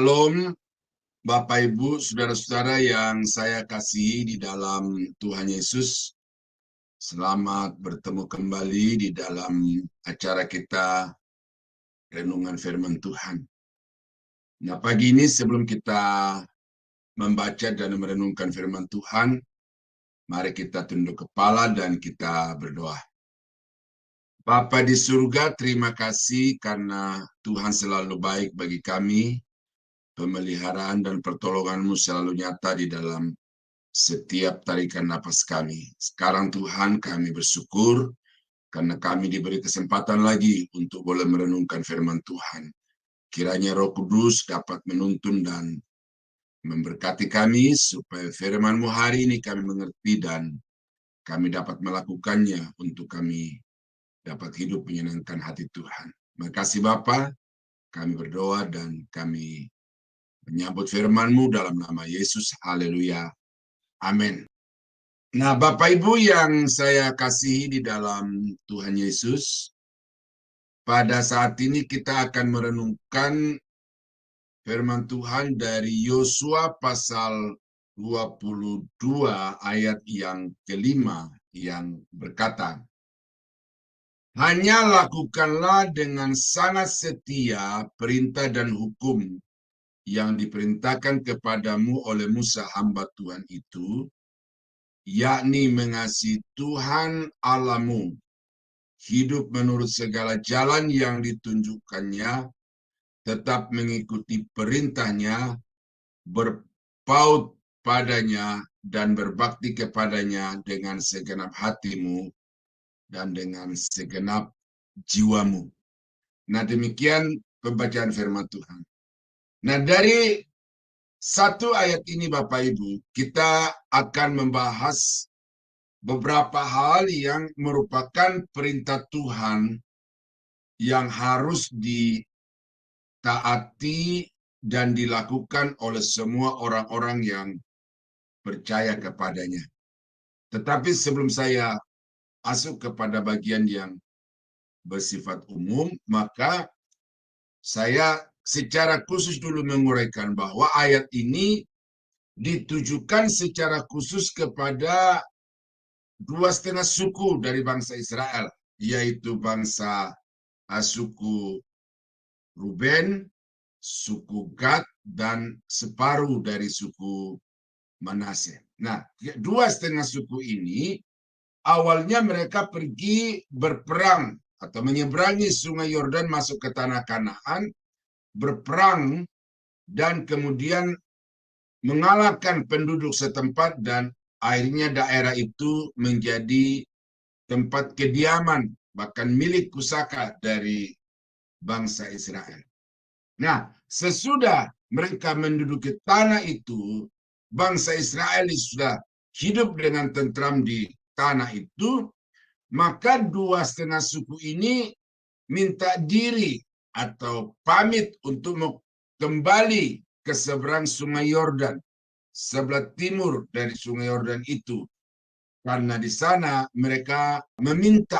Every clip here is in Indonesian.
Shalom, Bapak Ibu, saudara-saudara yang saya kasihi di dalam Tuhan Yesus. Selamat bertemu kembali di dalam acara kita Renungan Firman Tuhan. Nah, pagi ini sebelum kita membaca dan merenungkan firman Tuhan, mari kita tunduk kepala dan kita berdoa. Bapa di surga, terima kasih karena Tuhan selalu baik bagi kami. Pemeliharaan dan pertolongan-Mu selalu nyata di dalam setiap tarikan napas kami. Sekarang Tuhan, kami bersyukur karena kami diberi kesempatan lagi untuk boleh merenungkan firman Tuhan. Kiranya Roh Kudus dapat menuntun dan memberkati kami supaya firman-Mu hari ini kami mengerti dan kami dapat melakukannya untuk kami dapat hidup menyenangkan hati Tuhan. Terima kasih Bapa, kami berdoa dan kami menyambut firman-Mu dalam nama Yesus. Haleluya. Amin. Nah, Bapak Ibu yang saya kasihi di dalam Tuhan Yesus, pada saat ini kita akan merenungkan firman Tuhan dari Yosua pasal 22 ayat yang kelima yang berkata, "Hanya lakukanlah dengan sangat setia perintah dan hukum yang diperintahkan kepadamu oleh Musa hamba Tuhan itu, yakni mengasihi Tuhan Allahmu, hidup menurut segala jalan yang ditunjukkannya, tetap mengikuti perintahnya, berpaut padanya, dan berbakti kepadanya dengan segenap hatimu dan dengan segenap jiwamu." Nah, demikian pembacaan firman Tuhan. Nah, dari satu ayat ini Bapak Ibu, kita akan membahas beberapa hal yang merupakan perintah Tuhan yang harus ditaati dan dilakukan oleh semua orang-orang yang percaya kepadanya. Tetapi sebelum saya masuk kepada bagian yang bersifat umum, maka saya secara khusus dulu menguraikan bahwa ayat ini ditujukan secara khusus kepada 2,5 suku dari bangsa Israel, yaitu bangsa suku Ruben, suku Gad, dan separuh dari suku Manase. Nah, 2,5 suku ini awalnya mereka pergi berperang atau menyeberangi sungai Yordan masuk ke tanah Kanaan, berperang dan kemudian mengalahkan penduduk setempat dan akhirnya daerah itu menjadi tempat kediaman bahkan milik pusaka dari bangsa Israel. Nah, sesudah mereka menduduki tanah itu, bangsa Israel sudah hidup dengan tentram di tanah itu, maka 2,5 suku ini minta diri atau pamit untuk kembali ke seberang sungai Yordan, sebelah timur dari sungai Yordan itu. Karena di sana mereka meminta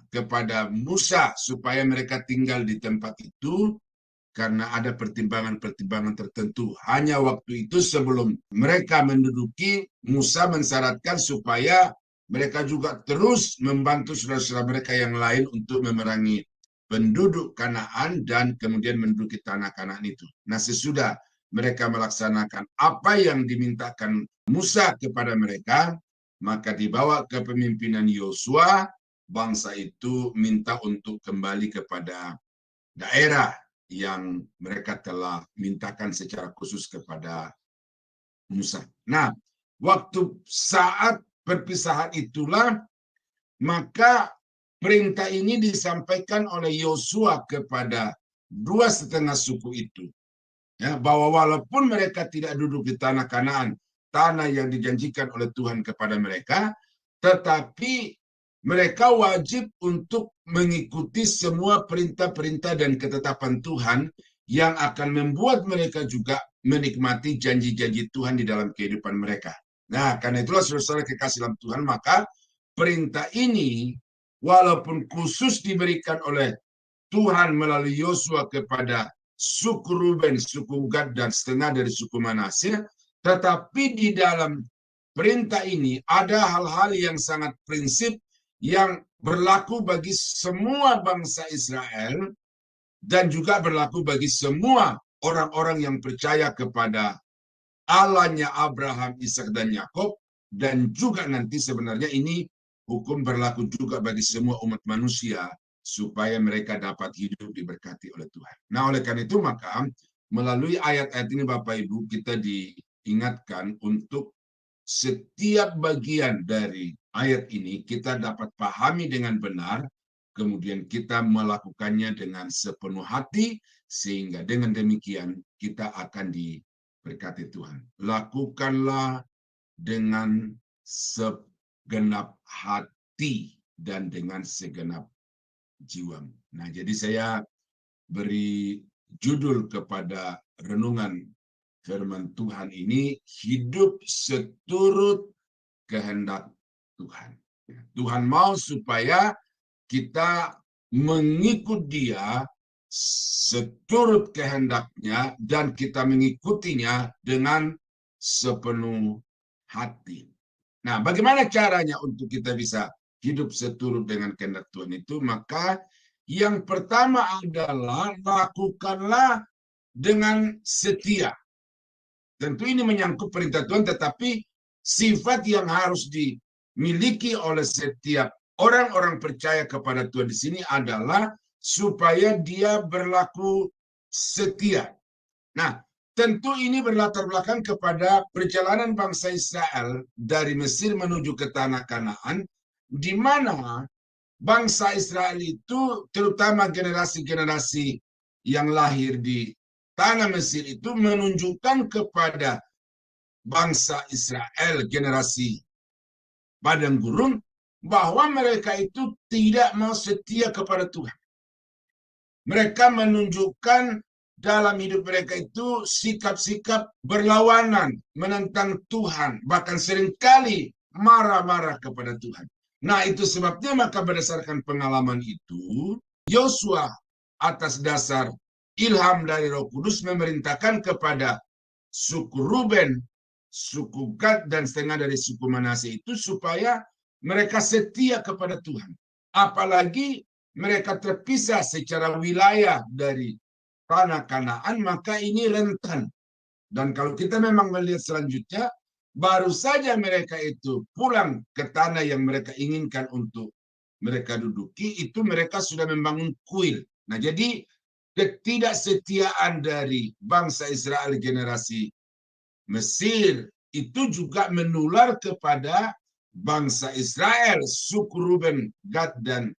kepada Musa supaya mereka tinggal di tempat itu karena ada pertimbangan-pertimbangan tertentu. Hanya waktu itu sebelum mereka menduduki, Musa mensyaratkan supaya mereka juga terus membantu saudara-saudara mereka yang lain untuk memerangi penduduk Kanaan dan kemudian menduduki tanah Kanaan itu. Nah, sesudah mereka melaksanakan apa yang dimintakan Musa kepada mereka, maka dibawa ke kepemimpinan Yosua, bangsa itu minta untuk kembali kepada daerah yang mereka telah mintakan secara khusus kepada Musa. Nah, waktu saat perpisahan itulah, maka perintah ini disampaikan oleh Yosua kepada 2,5 suku itu. Ya, bahwa walaupun mereka tidak duduk di tanah Kanaan, tanah yang dijanjikan oleh Tuhan kepada mereka, tetapi mereka wajib untuk mengikuti semua perintah-perintah dan ketetapan Tuhan yang akan membuat mereka juga menikmati janji-janji Tuhan di dalam kehidupan mereka. Nah, karena itulah saudara-saudara kekasih dalam Tuhan, maka perintah ini walaupun khusus diberikan oleh Tuhan melalui Yosua kepada suku Ruben, suku Gad, dan setengah dari suku Manasye. Tetapi di dalam perintah ini ada hal-hal yang sangat prinsip yang berlaku bagi semua bangsa Israel dan juga berlaku bagi semua orang-orang yang percaya kepada Allahnya Abraham, Ishak, dan Yakub, dan juga nanti sebenarnya ini hukum berlaku juga bagi semua umat manusia supaya mereka dapat hidup diberkati oleh Tuhan. Nah, oleh karena itu maka melalui ayat-ayat ini Bapak Ibu kita diingatkan untuk setiap bagian dari ayat ini kita dapat pahami dengan benar, kemudian kita melakukannya dengan sepenuh hati, sehingga dengan demikian kita akan diberkati Tuhan. Lakukanlah dengan segenap hati dan dengan segenap jiwa. Nah, jadi saya beri judul kepada renungan firman Tuhan ini, hidup seturut kehendak Tuhan. Tuhan mau supaya kita mengikut Dia seturut kehendaknya dan kita mengikutinya dengan sepenuh hati. Nah, bagaimana caranya untuk kita bisa hidup seturut dengan kehendak Tuhan itu? Maka yang pertama adalah lakukanlah dengan setia. Tentu ini menyangkut perintah Tuhan, tetapi sifat yang harus dimiliki oleh setiap orang-orang percaya kepada Tuhan di sini adalah supaya dia berlaku setia. Nah, tentu ini berlatar belakang kepada perjalanan bangsa Israel dari Mesir menuju ke tanah Kanaan, di mana bangsa Israel itu, terutama generasi-generasi yang lahir di tanah Mesir itu, menunjukkan kepada bangsa Israel generasi padang gurun bahwa mereka itu tidak mau setia kepada Tuhan. Mereka menunjukkan dalam hidup mereka itu sikap-sikap berlawanan, menentang Tuhan, bahkan seringkali marah-marah kepada Tuhan. Nah, itu sebabnya maka berdasarkan pengalaman itu, Yosua atas dasar ilham dari Roh Kudus memerintahkan kepada suku Ruben, suku Gad, dan setengah dari suku Manasye itu supaya mereka setia kepada Tuhan. Apalagi mereka terpisah secara wilayah dari tanah Kanaan, maka ini rentan. Dan kalau kita memang melihat selanjutnya, baru saja mereka itu pulang ke tanah yang mereka inginkan untuk mereka duduki, itu mereka sudah membangun kuil. Nah, jadi ketidaksetiaan dari bangsa Israel generasi Mesir itu juga menular kepada bangsa Israel, suku Ruben, Gad, dan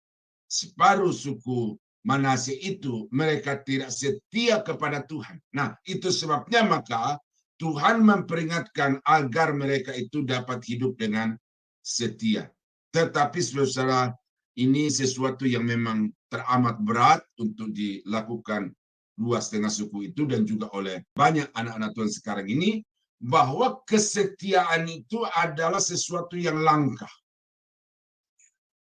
separuh suku Manasye itu. Mereka tidak setia kepada Tuhan. Nah, itu sebabnya maka Tuhan memperingatkan agar mereka itu dapat hidup dengan setia. Tetapi saudara, ini sesuatu yang memang teramat berat untuk dilakukan 2,5 suku itu dan juga oleh banyak anak-anak Tuhan sekarang ini, bahwa kesetiaan itu adalah sesuatu yang langka.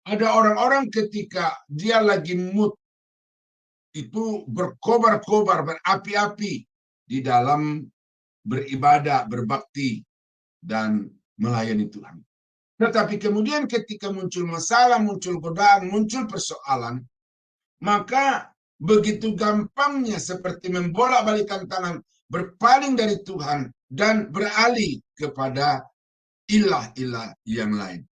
Ada orang-orang ketika dia lagi mood itu berkobar-kobar, berapi-api di dalam beribadah, berbakti, dan melayani Tuhan. Tetapi kemudian ketika muncul masalah, muncul godaan, muncul persoalan, maka begitu gampangnya seperti membolak-balikan tangan, berpaling dari Tuhan dan beralih kepada ilah-ilah yang lain.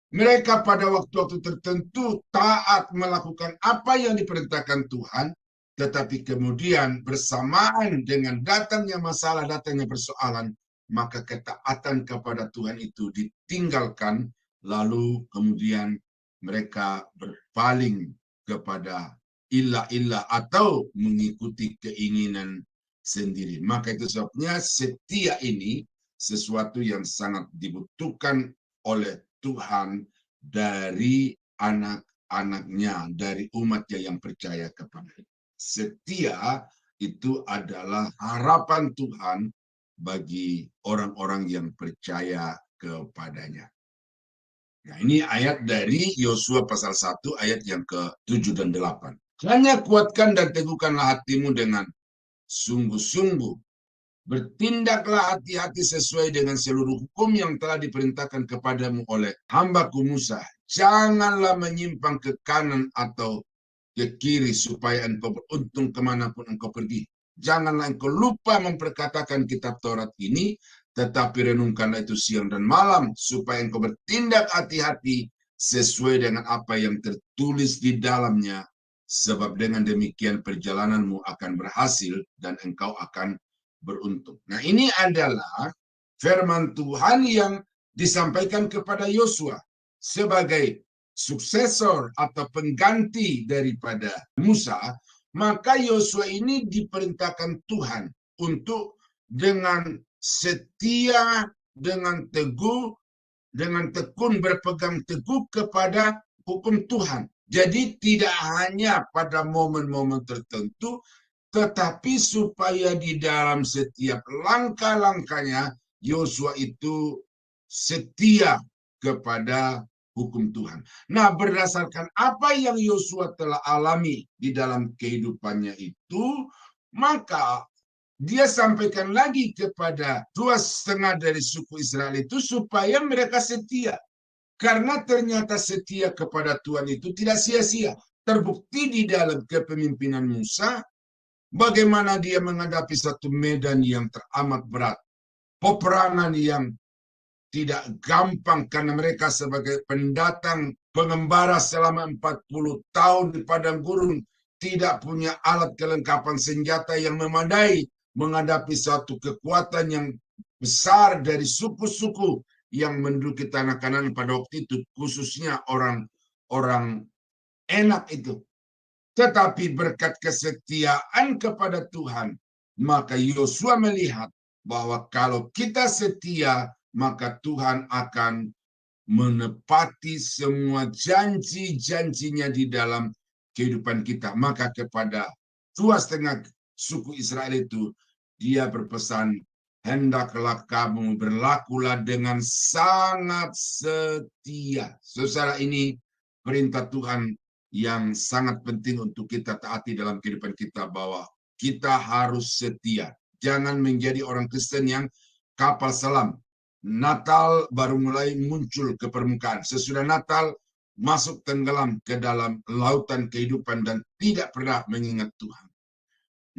Mereka pada waktu-waktu tertentu taat melakukan apa yang diperintahkan Tuhan, tetapi kemudian bersamaan dengan datangnya masalah, datangnya persoalan, maka ketaatan kepada Tuhan itu ditinggalkan, lalu kemudian mereka berpaling kepada ilah-ilah atau mengikuti keinginan sendiri. Maka itu sebabnya setia ini sesuatu yang sangat dibutuhkan oleh Tuhan dari anak-anaknya, dari umatnya yang percaya kepada-Nya. Setia itu adalah harapan Tuhan bagi orang-orang yang percaya kepadanya. Nah, ini ayat dari Yosua pasal 1 ayat yang ke-7 dan 8. Hanya kuatkan dan teguhkanlah hatimu dengan sungguh-sungguh. Bertindaklah hati-hati sesuai dengan seluruh hukum yang telah diperintahkan kepadamu oleh hambaku Musa. Janganlah menyimpang ke kanan atau ke kiri supaya engkau beruntung kemanapun engkau pergi. Janganlah engkau lupa memperkatakan kitab Taurat ini, tetapi renungkanlah itu siang dan malam, supaya engkau bertindak hati-hati sesuai dengan apa yang tertulis di dalamnya, sebab dengan demikian perjalananmu akan berhasil dan engkau akan beruntung. Nah, ini adalah firman Tuhan yang disampaikan kepada Yosua sebagai suksesor atau pengganti daripada Musa. Maka Yosua ini diperintahkan Tuhan untuk dengan setia, dengan teguh, dengan tekun berpegang teguh kepada hukum Tuhan. Jadi tidak hanya pada momen-momen tertentu, tetapi supaya di dalam setiap langkah-langkahnya Yosua itu setia kepada hukum Tuhan. Nah, berdasarkan apa yang Yosua telah alami di dalam kehidupannya itu, maka dia sampaikan lagi kepada 2,5 dari suku Israel itu supaya mereka setia. Karena ternyata setia kepada Tuhan itu tidak sia-sia. Terbukti di dalam kepemimpinan Musa, bagaimana dia menghadapi satu medan yang teramat berat. Peperangan yang tidak gampang karena mereka sebagai pendatang pengembara selama 40 tahun di padang gurun tidak punya alat kelengkapan senjata yang memadai menghadapi satu kekuatan yang besar dari suku-suku yang menduduki tanah Kanaan pada waktu itu, khususnya orang Enak itu. Tetapi berkat kesetiaan kepada Tuhan, maka Yosua melihat bahwa kalau kita setia, maka Tuhan akan menepati semua janji-janjinya di dalam kehidupan kita. Maka kepada 2,5 suku Israel itu, dia berpesan, hendaklah kamu berlakulah dengan sangat setia. Saudara, ini perintah Tuhan yang sangat penting untuk kita taati dalam kehidupan kita, bahwa kita harus setia. Jangan menjadi orang Kristen yang kapal selam. Natal baru mulai muncul ke permukaan. Sesudah Natal masuk tenggelam ke dalam lautan kehidupan dan tidak pernah mengingat Tuhan.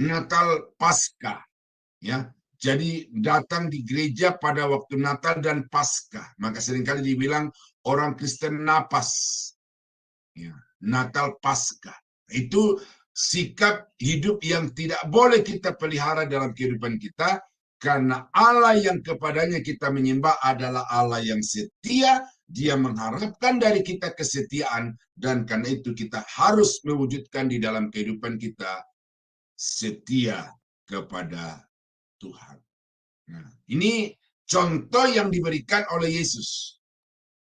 Natal Paskah, ya. Jadi datang di gereja pada waktu Natal dan Paskah. Maka seringkali dibilang orang Kristen napas. Ya, Natal Paskah. Itu sikap hidup yang tidak boleh kita pelihara dalam kehidupan kita, karena Allah yang kepadanya kita menyembah adalah Allah yang setia. Dia mengharapkan dari kita kesetiaan, dan karena itu kita harus mewujudkan di dalam kehidupan kita setia kepada Tuhan. Nah, ini contoh yang diberikan oleh Yesus.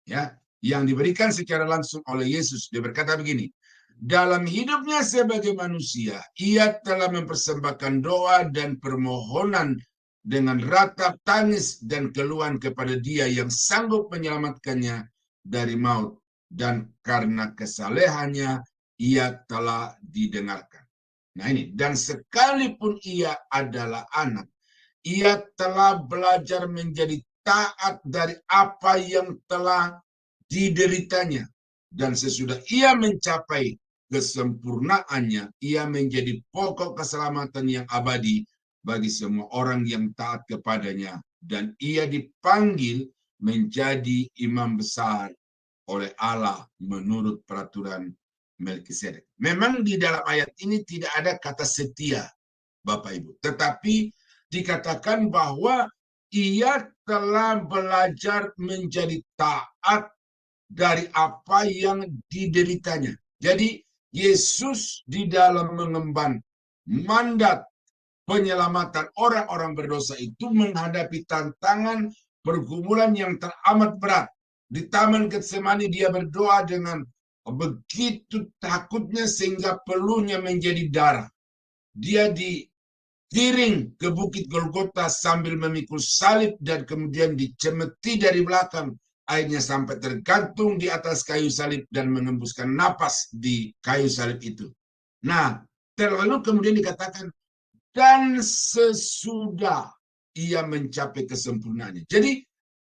Ya, yang diberikan secara langsung oleh Yesus. Dia berkata begini, dalam hidupnya sebagai manusia, ia telah mempersembahkan doa dan permohonan dengan ratap tangis dan keluhan kepada Dia yang sanggup menyelamatkannya dari maut, dan karena kesalehannya ia telah didengarkan. Nah ini, dan sekalipun ia adalah anak, ia telah belajar menjadi taat dari apa yang telah dideritanya. Dan sesudah ia mencapai kesempurnaannya, ia menjadi pokok keselamatan yang abadi bagi semua orang yang taat kepadanya. Dan ia dipanggil menjadi imam besar oleh Allah menurut peraturan Melkisedek. Memang di dalam ayat ini tidak ada kata setia, Bapak Ibu. Tetapi dikatakan bahwa ia telah belajar menjadi taat dari apa yang dideritanya. Jadi Yesus di dalam mengemban mandat penyelamatan orang-orang berdosa itu menghadapi tantangan pergumulan yang teramat berat. Di Taman Getsemani dia berdoa dengan begitu takutnya sehingga peluhnya menjadi darah. Dia dikiring ke Bukit Golgota sambil memikul salib dan kemudian dicemeti dari belakang. Akhirnya sampai tergantung di atas kayu salib dan mengembuskan napas di kayu salib itu. Nah, terlalu kemudian dikatakan dan sesudah ia mencapai kesempurnaannya. Jadi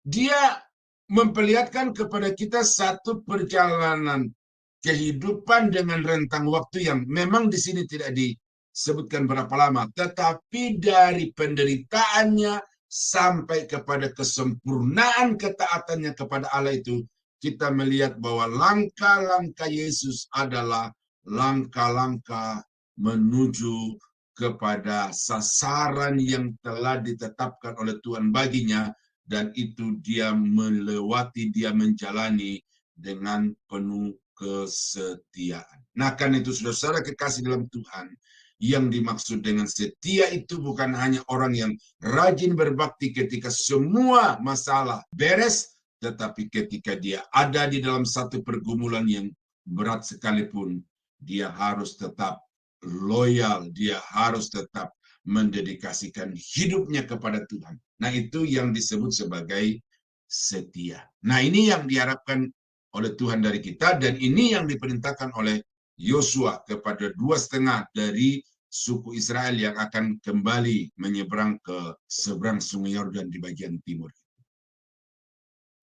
dia memperlihatkan kepada kita satu perjalanan kehidupan dengan rentang waktu yang memang di sini tidak disebutkan berapa lama, tetapi dari penderitaannya sampai kepada kesempurnaan ketaatannya kepada Allah itu, kita melihat bahwa langkah-langkah Yesus adalah langkah-langkah menuju kepada sasaran yang telah ditetapkan oleh Tuhan baginya, dan itu dia melewati, dia menjalani dengan penuh kesetiaan. Nah, kan itu saudara kekasih dalam Tuhan, yang dimaksud dengan setia itu bukan hanya orang yang rajin berbakti ketika semua masalah beres, tetapi ketika dia ada di dalam satu pergumulan yang berat sekalipun, dia harus tetap loyal, dia harus tetap mendedikasikan hidupnya kepada Tuhan. Nah, itu yang disebut sebagai setia. Nah, ini yang diharapkan oleh Tuhan dari kita, dan ini yang diperintahkan oleh Yosua kepada 2,5 dari suku Israel yang akan kembali menyeberang ke seberang Sungai Yordan di bagian timur.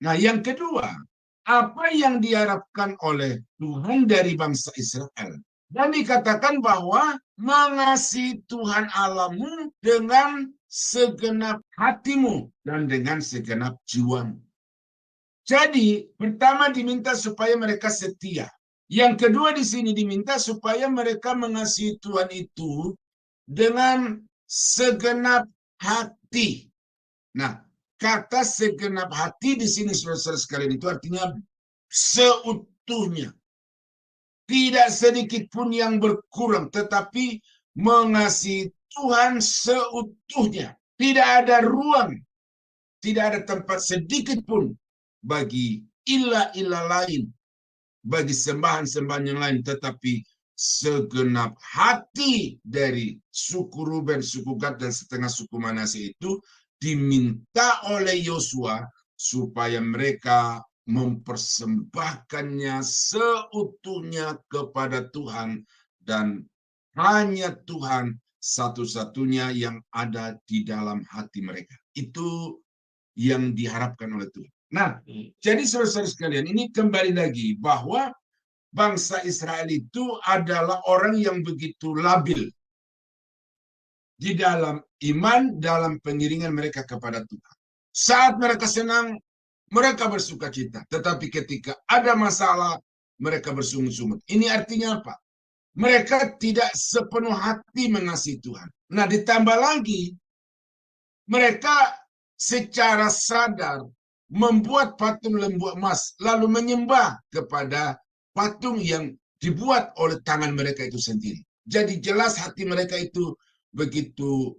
Nah, yang kedua, apa yang diharapkan oleh Tuhan dari bangsa Israel? Dan dikatakan bahwa mengasihi Tuhan Allahmu dengan segenap hatimu dan dengan segenap jiwamu. Jadi, pertama diminta supaya mereka setia. Yang kedua di sini diminta supaya mereka mengasihi Tuhan itu dengan segenap hati. Nah, kata segenap hati di sini, saudara-saudara sekalian, itu artinya seutuhnya. Tidak sedikit pun yang berkurang, tetapi mengasihi Tuhan seutuhnya. Tidak ada ruang, tidak ada tempat sedikit pun bagi ilah-ilah lain, bagi sembahan-sembahan yang lain, tetapi segenap hati dari suku Ruben, suku Gad, dan setengah suku Manasye itu diminta oleh Yosua supaya mereka mempersembahkannya seutuhnya kepada Tuhan, dan hanya Tuhan satu-satunya yang ada di dalam hati mereka. Itu yang diharapkan oleh Tuhan. Nah, jadi saudara-saudara sekalian, ini kembali lagi bahwa bangsa Israel itu adalah orang yang begitu labil di dalam iman, dalam pengiringan mereka kepada Tuhan. Saat mereka senang, mereka bersuka cita. Tetapi ketika ada masalah, mereka bersungut-sungut. Ini artinya apa? Mereka tidak sepenuh hati mengasihi Tuhan. Nah, ditambah lagi, mereka secara sadar membuat patung lembu emas, lalu menyembah kepada patung yang dibuat oleh tangan mereka itu sendiri. Jadi jelas hati mereka itu begitu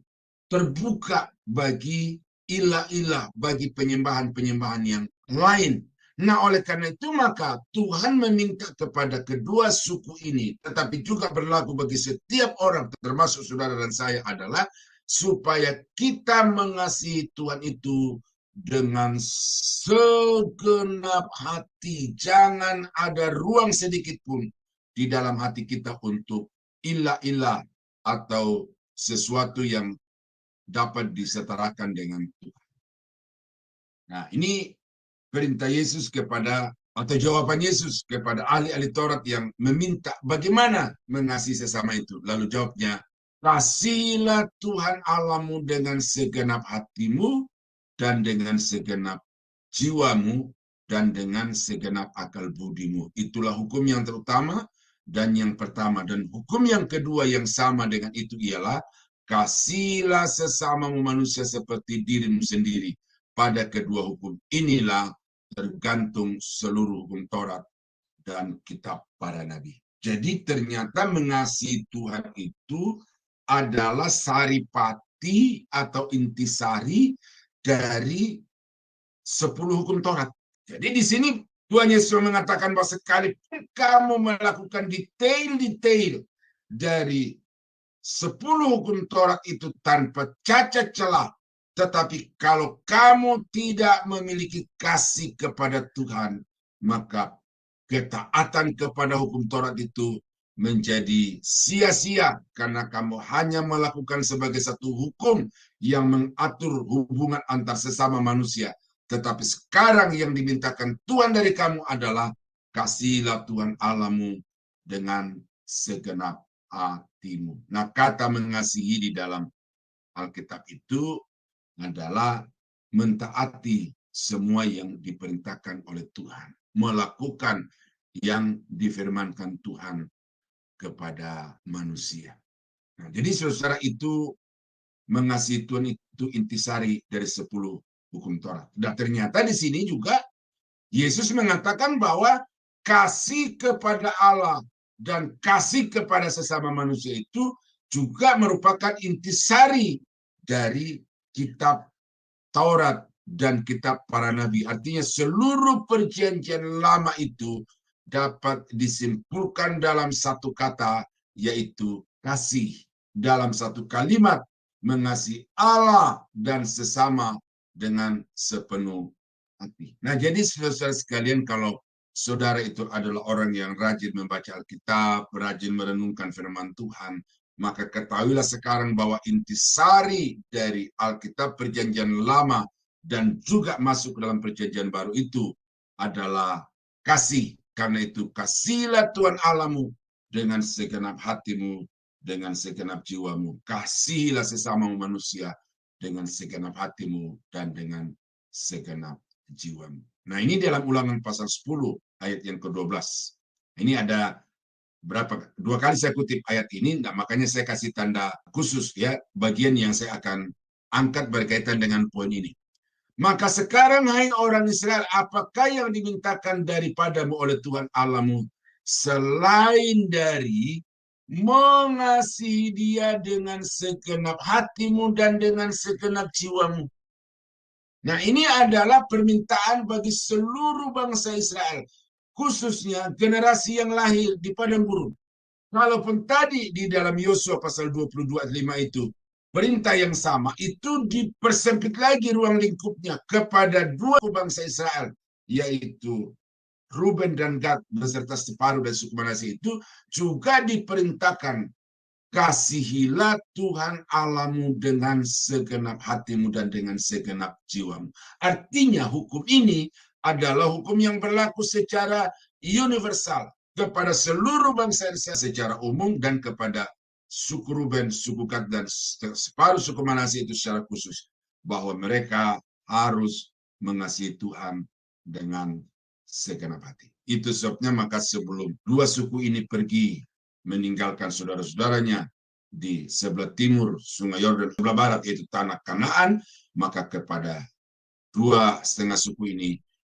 terbuka bagi ilah-ilah, bagi penyembahan-penyembahan yang lain. Nah, oleh karena itu maka Tuhan meminta kepada kedua suku ini, tetapi juga berlaku bagi setiap orang, termasuk saudara dan saya, adalah supaya kita mengasihi Tuhan itu dengan segenap hati. Jangan ada ruang sedikit pun di dalam hati kita untuk ilah-ilah atau sesuatu yang dapat disetarakan dengan Tuhan. Nah, ini perintah Yesus kepada, atau jawaban Yesus kepada ahli-ahli Taurat yang meminta bagaimana mengasihi sesama itu. Lalu jawabnya, kasihilah Tuhan Allahmu dengan segenap hatimu, dan dengan segenap jiwamu, dan dengan segenap akal budimu. Itulah hukum yang terutama dan yang pertama. Dan hukum yang kedua yang sama dengan itu ialah, kasihilah sesamamu manusia seperti dirimu sendiri. Pada kedua hukum inilah tergantung seluruh hukum Taurat dan kitab para nabi. Jadi ternyata mengasihi Tuhan itu adalah saripati atau intisari dari 10 hukum Taurat. Jadi di sini Tuhan Yesus mengatakan bahwa sekalipun kamu melakukan detail-detail dari 10 hukum Taurat itu tanpa cacat celah, tetapi kalau kamu tidak memiliki kasih kepada Tuhan, maka ketaatan kepada hukum Taurat itu menjadi sia-sia karena kamu hanya melakukan sebagai satu hukum yang mengatur hubungan antar sesama manusia. Tetapi sekarang yang dimintakan Tuhan dari kamu adalah kasihilah Tuhan Allahmu dengan segenap hatimu. Nah, kata mengasihi di dalam Alkitab itu adalah mentaati semua yang diperintahkan oleh Tuhan, melakukan yang difirmankan Tuhan kepada manusia. Nah, jadi saudara itu mengasihi Tuhan itu intisari dari 10 hukum Taurat. Dan ternyata di sini juga Yesus mengatakan bahwa kasih kepada Allah dan kasih kepada sesama manusia itu juga merupakan intisari dari kitab Taurat dan kitab para nabi. Artinya seluruh perjanjian lama itu dapat disimpulkan dalam satu kata, yaitu kasih. Dalam satu kalimat, mengasihi Allah dan sesama dengan sepenuh hati. Nah, jadi saudara sekalian, kalau saudara itu adalah orang yang rajin membaca Alkitab, rajin merenungkan firman Tuhan, maka ketahuilah sekarang bahwa intisari dari Alkitab Perjanjian Lama dan juga masuk dalam Perjanjian Baru itu adalah kasih. Karena itu kasihilah Tuhan Allahmu dengan segenap hatimu, dengan segenap jiwamu. Kasihilah sesama manusia dengan segenap hatimu dan dengan segenap jiwamu. Nah, ini dalam Ulangan pasal 10 ayat yang ke-12. Ini ada dua kali saya kutip ayat ini, nah, makanya saya kasih tanda khusus ya bagian yang saya akan angkat berkaitan dengan poin ini. Maka sekarang hai orang Israel, apakah yang dimintakan daripadamu oleh Tuhan Allahmu selain dari mengasihi Dia dengan segenap hatimu dan dengan segenap jiwamu? Nah, ini adalah permintaan bagi seluruh bangsa Israel, khususnya generasi yang lahir di padang gurun. Walaupun tadi di dalam Yosua pasal 22 ayat 5 itu, perintah yang sama itu dipersempit lagi ruang lingkupnya kepada dua bangsa Israel, yaitu Ruben dan Gad beserta separuh dari suku Manasye itu juga diperintahkan, kasihilah Tuhan Allahmu dengan segenap hatimu dan dengan segenap jiwamu. Artinya hukum ini adalah hukum yang berlaku secara universal kepada seluruh bangsa secara umum dan kepada suku Ruben, suku Gad, dan separuh suku Manasye itu secara khusus. Bahwa mereka harus mengasihi Tuhan dengan segenap hati. Itu sebabnya maka sebelum dua suku ini pergi meninggalkan saudara-saudaranya di sebelah timur Sungai Yordan, sebelah barat yaitu tanah Kanaan, maka kepada dua setengah suku ini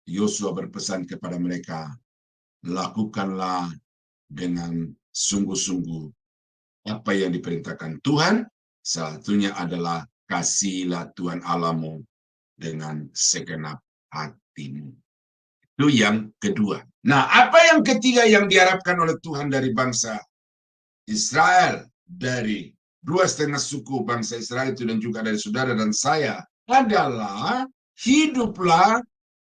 Yosua berpesan kepada mereka, lakukanlah dengan sungguh-sungguh apa yang diperintahkan Tuhan, salah satunya adalah kasihilah Tuhan Allahmu dengan segenap hatimu. Itu yang kedua. Nah, apa yang ketiga yang diharapkan oleh Tuhan dari bangsa Israel, dari dua setengah suku bangsa Israel itu dan juga dari saudara dan saya adalah hiduplah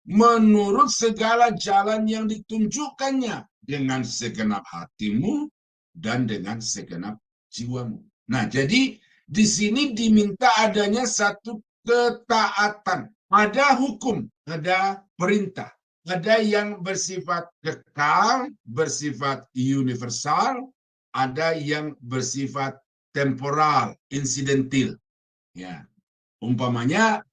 menurut segala jalan yang ditunjukkannya dengan segenap hatimu dan dengan segenap jiwamu. Nah, jadi di sini diminta adanya satu ketaatan. Ada hukum, ada perintah. Ada yang bersifat kekal, bersifat universal, ada yang bersifat temporal, insidentil. Ya, umpamanya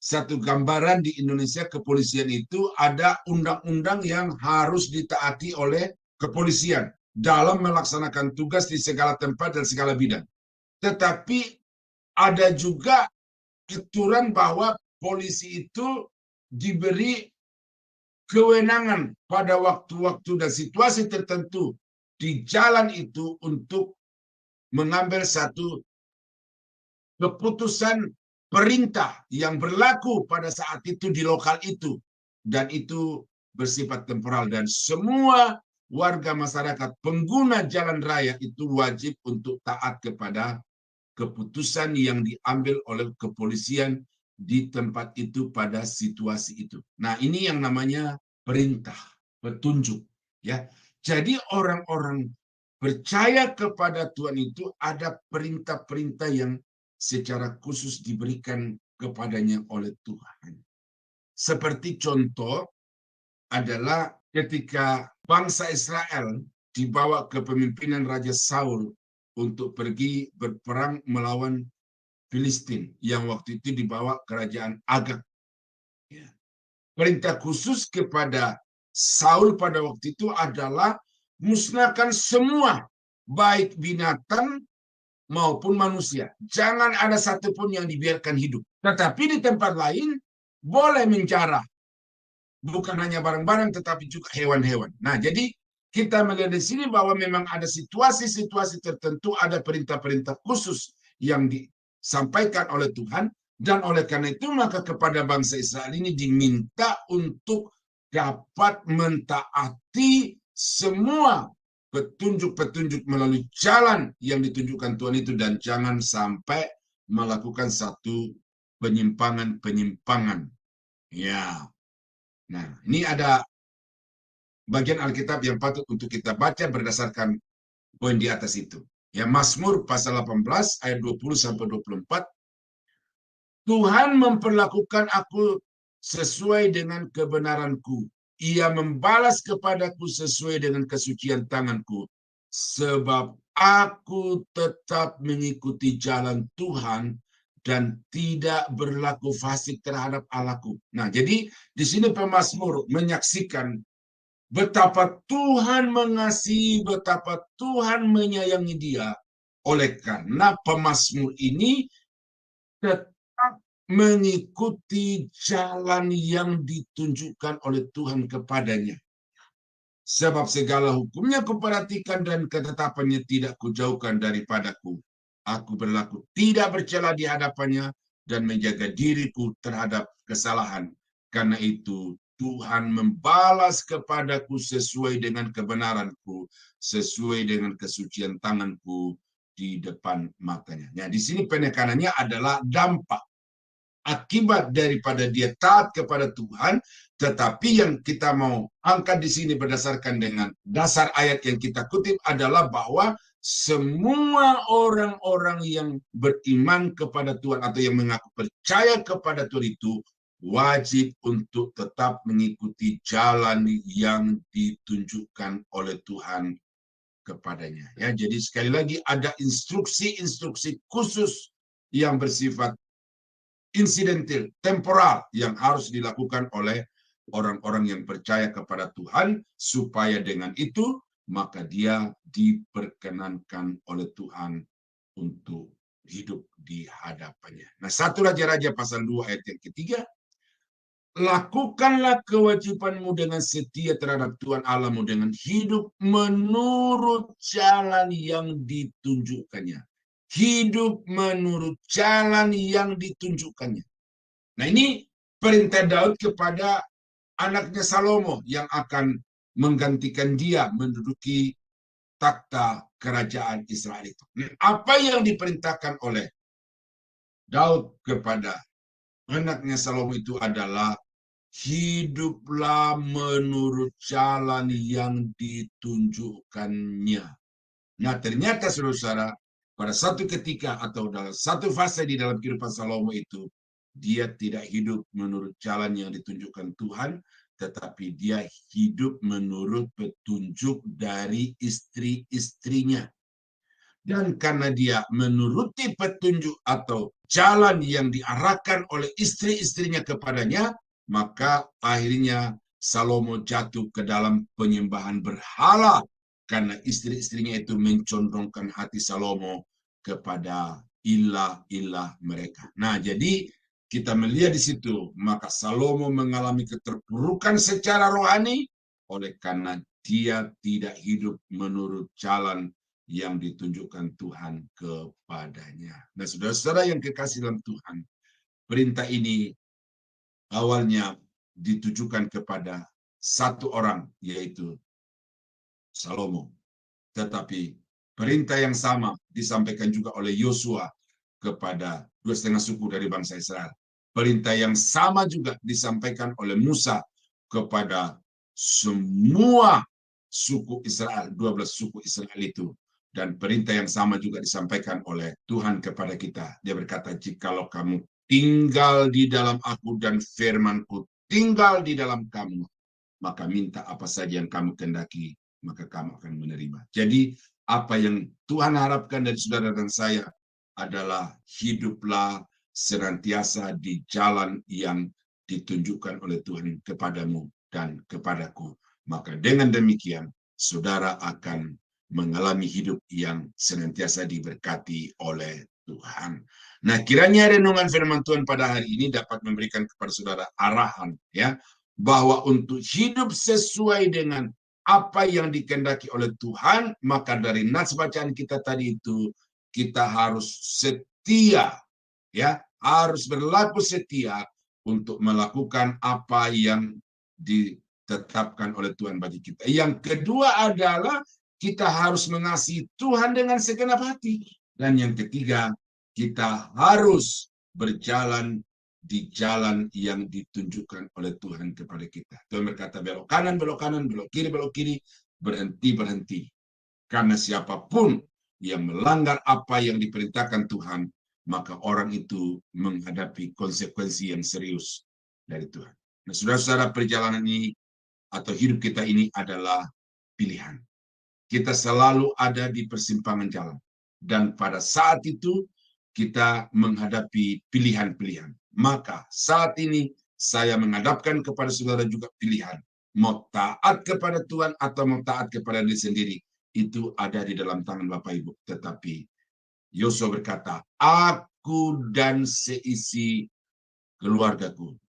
satu gambaran di Indonesia kepolisian itu ada undang-undang yang harus ditaati oleh kepolisian dalam melaksanakan tugas di segala tempat dan segala bidang. Tetapi ada juga aturan bahwa polisi itu diberi kewenangan pada waktu-waktu dan situasi tertentu di jalan itu untuk mengambil satu keputusan perintah yang berlaku pada saat itu di lokal itu, dan itu bersifat temporal, dan semua warga masyarakat pengguna jalan raya itu wajib untuk taat kepada keputusan yang diambil oleh kepolisian di tempat itu pada situasi itu. Nah, ini yang namanya perintah, petunjuk, ya. Jadi orang-orang percaya kepada Tuhan itu ada perintah-perintah yang secara khusus diberikan kepadanya oleh Tuhan. Seperti contoh adalah ketika bangsa Israel dibawa ke pemimpinan Raja Saul untuk pergi berperang melawan Filistin yang waktu itu dibawa kerajaan Agag. Perintah khusus kepada Saul pada waktu itu adalah musnahkan semua, baik binatang maupun manusia. Jangan ada satupun yang dibiarkan hidup. Tetapi di tempat lain boleh menjarah. Bukan hanya barang-barang tetapi juga hewan-hewan. Nah, jadi kita melihat di sini bahwa memang ada situasi-situasi tertentu, ada perintah-perintah khusus yang disampaikan oleh Tuhan, dan oleh karena itu maka kepada bangsa Israel ini diminta untuk dapat mentaati semua petunjuk-petunjuk melalui jalan yang ditunjukkan Tuhan itu, dan jangan sampai melakukan satu penyimpangan-penyimpangan. Ya. Nah, ini ada bagian Alkitab yang patut untuk kita baca berdasarkan poin di atas itu. Ya, Mazmur pasal 18 ayat 20 sampai 24. Tuhan memperlakukan aku sesuai dengan kebenaranku. Ia membalas kepadaku sesuai dengan kesucian tanganku. Sebab aku tetap mengikuti jalan Tuhan dan tidak berlaku fasik terhadap Allahku. Nah, jadi di sini pemazmur menyaksikan betapa Tuhan mengasihi, betapa Tuhan menyayangi dia. Oleh karena pemazmur ini tetap mengikuti jalan yang ditunjukkan oleh Tuhan kepadanya. Sebab segala hukumnya kuperhatikan dan ketetapannya tidak kujauhkan daripadaku. Aku berlaku tidak bercela di hadapannya dan menjaga diriku terhadap kesalahan. Karena itu Tuhan membalas kepadaku sesuai dengan kebenaranku, sesuai dengan kesucian tanganku di depan matanya. Nah, di sini penekanannya adalah dampak akibat daripada dia taat kepada Tuhan, tetapi yang kita mau angkat di sini berdasarkan dengan dasar ayat yang kita kutip adalah bahwa semua orang-orang yang beriman kepada Tuhan atau yang mengaku percaya kepada Tuhan itu wajib untuk tetap mengikuti jalan yang ditunjukkan oleh Tuhan kepadanya. Ya, jadi sekali lagi ada instruksi-instruksi khusus yang bersifat insidental, temporal yang harus dilakukan oleh orang-orang yang percaya kepada Tuhan, supaya dengan itu maka dia diperkenankan oleh Tuhan untuk hidup di hadapannya. Nah, 1 Raja-Raja pasal 2 ayat yang ketiga, lakukanlah kewajibanmu dengan setia terhadap Tuhan Allahmu dengan hidup menurut jalan yang ditunjukkannya. Hidup menurut jalan yang ditunjukkannya. Nah, ini perintah Daud kepada anaknya Salomo yang akan menggantikan dia menduduki takhta kerajaan Israel itu. Nah, apa yang diperintahkan oleh Daud kepada anaknya Salomo itu adalah hiduplah menurut jalan yang ditunjukkannya. Nah, ternyata saudara-saudara, pada satu ketika atau dalam satu fase di dalam kehidupan Salomo itu, dia tidak hidup menurut jalan yang ditunjukkan Tuhan, tetapi dia hidup menurut petunjuk dari istri-istrinya. Dan karena dia menuruti petunjuk atau jalan yang diarahkan oleh istri-istrinya kepadanya, maka akhirnya Salomo jatuh ke dalam penyembahan berhala karena istri-istrinya itu mencondongkan hati Salomo kepada ilah-ilah mereka. Nah, jadi kita melihat di situ, maka Salomo mengalami keterpurukan secara rohani oleh karena dia tidak hidup menurut jalan yang ditunjukkan Tuhan kepadanya. Nah, saudara-saudara yang kekasih dalam Tuhan, perintah ini awalnya ditujukan kepada satu orang, yaitu Salomo. Tetapi perintah yang sama disampaikan juga oleh Yosua kepada 2,5 suku dari bangsa Israel. Perintah yang sama juga disampaikan oleh Musa kepada semua suku Israel, 12 suku Israel itu. Dan perintah yang sama juga disampaikan oleh Tuhan kepada kita. Dia berkata, jikalau kamu tinggal di dalam aku dan firman-Ku tinggal di dalam kamu, maka minta apa saja yang kamu kehendaki, maka kamu akan menerima. Jadi apa yang Tuhan harapkan dari saudara dan saya adalah hiduplah senantiasa di jalan yang ditunjukkan oleh Tuhan kepadamu dan kepadaku. Maka dengan demikian, saudara akan mengalami hidup yang senantiasa diberkati oleh Tuhan. Nah, kiranya renungan firman Tuhan pada hari ini dapat memberikan kepada saudara arahan, ya, bahwa untuk hidup sesuai dengan apa yang dikehendaki oleh Tuhan, maka dari nats bacaan kita tadi itu, kita harus setia, ya, harus berlaku setia untuk melakukan apa yang ditetapkan oleh Tuhan bagi kita. Yang kedua adalah kita harus mengasihi Tuhan dengan segenap hati. Dan yang ketiga, kita harus berjalan di jalan yang ditunjukkan oleh Tuhan kepada kita. Tuhan berkata, belok kanan, belok kiri, berhenti, berhenti. Karena siapapun yang melanggar apa yang diperintahkan Tuhan, maka orang itu menghadapi konsekuensi yang serius dari Tuhan. Nah, saudara-saudara, perjalanan ini atau hidup kita ini adalah pilihan. Kita selalu ada di persimpangan jalan. Dan pada saat itu, kita menghadapi pilihan-pilihan. Maka saat ini, saya menghadapkan kepada saudara juga pilihan. Mau taat kepada Tuhan atau mau taat kepada diri sendiri. Itu ada di dalam tangan Bapak Ibu. Tetapi Yosua berkata, aku dan seisi keluargaku,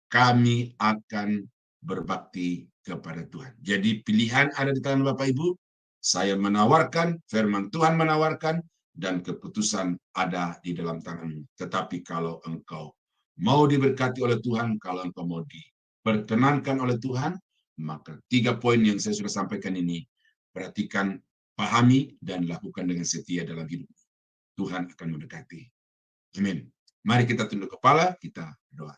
kami akan berbakti kepada Tuhan. Jadi pilihan ada di tangan Bapak Ibu. Saya menawarkan, firman Tuhan menawarkan, dan keputusan ada di dalam tanganmu. Tetapi kalau engkau mau diberkati oleh Tuhan, kalau engkau mau diperkenankan oleh Tuhan, maka 3 poin yang saya sudah sampaikan ini, perhatikan, pahami, dan lakukan dengan setia dalam hidup. Tuhan akan memberkati. Amin. Mari kita tunduk kepala, kita berdoa.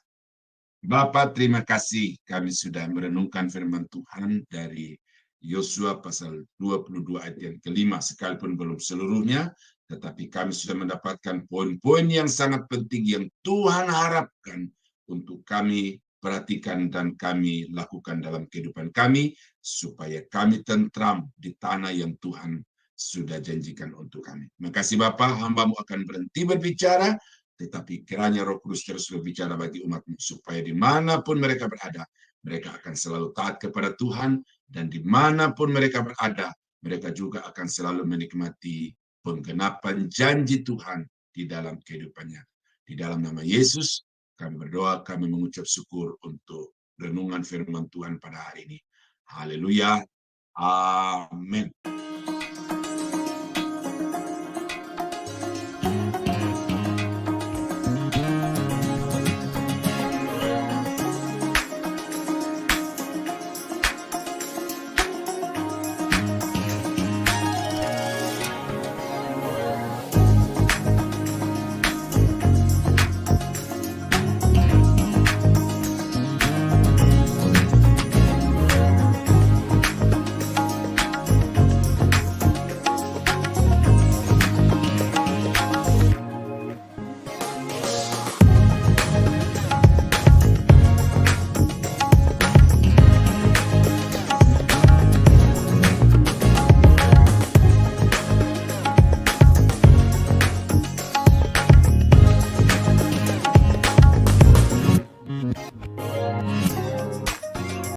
Bapa, terima kasih kami sudah merenungkan firman Tuhan dari Yosua pasal 22 ayat yang kelima, sekalipun belum seluruhnya, tetapi kami sudah mendapatkan poin-poin yang sangat penting yang Tuhan harapkan untuk kami perhatikan dan kami lakukan dalam kehidupan kami, supaya kami tentram di tanah yang Tuhan sudah janjikan untuk kami. Terima kasih Bapak, hamba-Mu akan berhenti berbicara, tetapi kiranya Roh Kudus terus berbicara bagi umat-Mu, supaya dimanapun mereka berada, mereka akan selalu taat kepada Tuhan, dan dimanapun mereka berada, mereka juga akan selalu menikmati penggenapan janji Tuhan di dalam kehidupannya. Di dalam nama Yesus, kami berdoa, kami mengucap syukur untuk renungan firman Tuhan pada hari ini. Haleluya. Amin.